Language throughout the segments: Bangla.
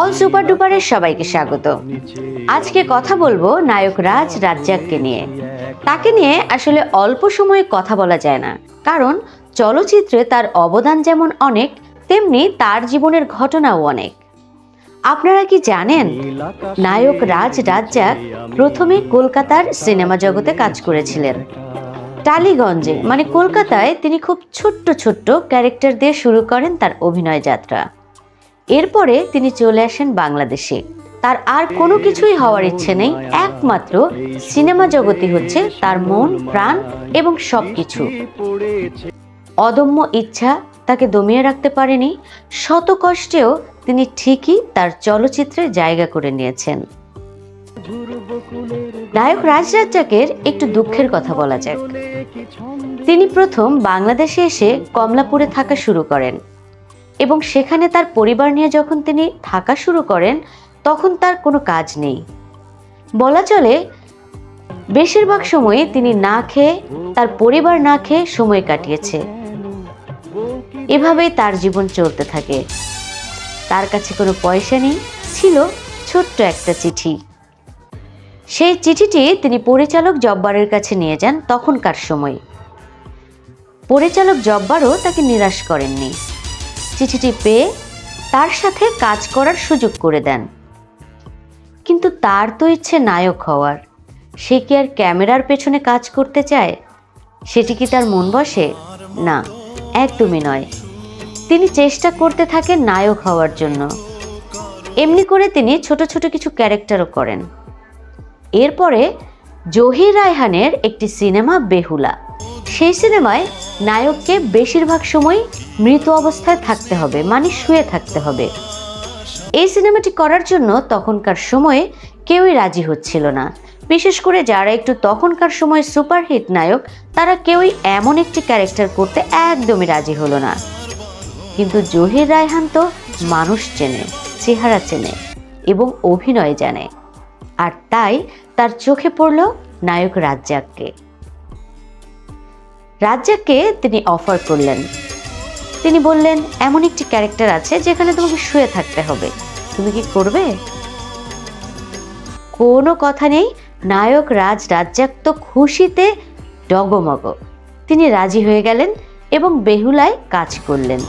অল সুপার ডুপারের সবাইকে স্বাগত। আজকে কথা বলবো নায়ক রাজ রাজ্জাককে নিয়ে। তাকে নিয়ে আসলে অল্প সময়ে কথা বলা যায় না, কারণ চলচ্চিত্রে তার অবদান যেমন অনেক, তেমনি তার জীবনের ঘটনাও অনেক। আপনারা কি জানেন, নায়ক রাজ রাজ্জাক প্রথমে কলকাতার সিনেমা জগতে কাজ করেছিলেন। টালিগঞ্জে মানে কলকাতায় তিনি খুব ছোট্ট ছোট্ট ক্যারেক্টার দিয়ে শুরু করেন তার অভিনয় যাত্রা। এরপরে তিনি চলে আসেন বাংলাদেশে। তার আর কোনো কিছুই হওয়ার ইচ্ছে নেই, একমাত্র সিনেমা জগতই হচ্ছে তার মন প্রাণ এবং সবকিছু। অদম্য ইচ্ছা তাকে দমিয়ে রাখতে পারেনি, শত কষ্টেও তিনি ঠিকই তার চলচ্চিত্রে জায়গা করে নিয়েছেন। নায়ক রাজ রাজ্জাকের একটু দুঃখের কথা বলা যাক। তিনি প্রথম বাংলাদেশে এসে কমলাপুরে থাকা শুরু করেন এবং সেখানে তার পরিবার নিয়ে যখন তিনি থাকা শুরু করেন, তখন তার কোনো কাজ নেই। বলা চলে বেশিরভাগ সময়ে তিনি না খেয়ে, তার পরিবার না খেয়ে সময় কাটিয়েছে। এভাবেই তার জীবন চলতে থাকে। তার কাছে কোনো পয়সা নেই, ছিল ছোট্ট একটা চিঠি। সেই চিঠিটি তিনি পরিচালক জব্বারের কাছে নিয়ে যান তখনকার সময়। পরিচালক জব্বারও তাকে নিরাশ করেননি। চিঠিটি পেয়ে তার সাথে কাজ করার সুযোগ করে দেন। কিন্তু তার তো ইচ্ছে নায়ক হওয়ার। সে কি আর ক্যামেরার পেছনে কাজ করতে চায়? সেটি কি তার মন বসে? না, একদমই নয়। তিনি চেষ্টা করতে থাকেন নায়ক হওয়ার জন্য। এমনি করে তিনি ছোট ছোট কিছু ক্যারেক্টারও করেন। এরপরে জহির রায়হানের একটি সিনেমা বেহুলা, সেই সিনেমায় নায়ককে বেশিরভাগ সময় মৃত অবস্থায় থাকতে হবে, মানে শুয়ে থাকতে হবে। এই সিনেমাটি করার জন্য তখনকার সময়ে কেউই রাজি হচ্ছিল না। বিশেষ করে যারা একটু তখনকার সময় সুপারহিট নায়ক, তারা কেউই এমন একটি ক্যারেক্টার করতে একদমই রাজি হলো না। কিন্তু জহির রায়হান তো মানুষ চেনে, চেহারা চেনে এবং অভিনয় জানে, আর তাই তার চোখে পড়ল নায়ক রাজ্জাককে। রাজ্জাককে তিনি অফার করলেন। তিনি বললেন, এমন একটি ক্যারেক্টার আছে যেখানে তোমাকে শুয়ে থাকতে হবে, তুমি কি করবে? কোনো কথা নেই, নায়ক রাজ রাজ্জাক তো খুশিতে ডগমগ। তিনি রাজি হয়ে গেলেন এবং বেহুলায় কাজ করলেন।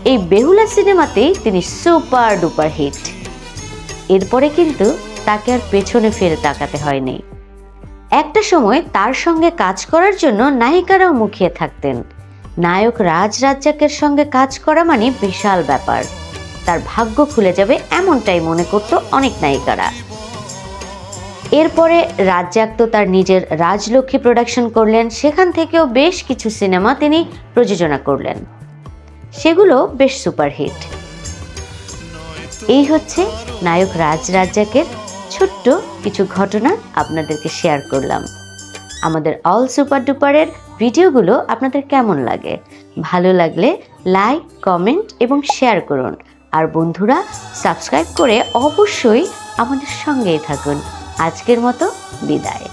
এই বেহুলা সিনেমাতেই তিনি সুপার ডুপার হিট। এরপরে কিন্তু তাকে আর পেছনে ফিরে তাকাতে হয়নি। একটা সময় তার সঙ্গে কাজ করার জন্য নায়িকারাও মুখিয়ে থাকতেন। নায়ক রাজ রাজ্জাকের সঙ্গে কাজ করা মানে বিশাল ব্যাপার, তার ভাগ্য খুলে যাবে এমনটাই মনে করত অনেক নায়িকারা। এরপরে রাজ্জাক তো তার নিজের রাজলক্ষ্মী প্রোডাকশন করলেন, সেখান থেকেও বেশ কিছু সিনেমা তিনি প্রযোজনা করলেন, সেগুলো বেশ সুপারহিট। এই হচ্ছে নায়ক রাজ রাজ্জাকের ছোট্ট কিছু ঘটনা আপনাদেরকে শেয়ার করলাম। আমাদের অল সুপার ডুপারের ভিডিওগুলো আপনাদের কেমন লাগে? ভালো লাগলে লাইক, কমেন্ট এবং শেয়ার করুন। আর বন্ধুরা, সাবস্ক্রাইব করে অবশ্যই আমাদের সঙ্গেই থাকুন। আজকের মতো বিদায়।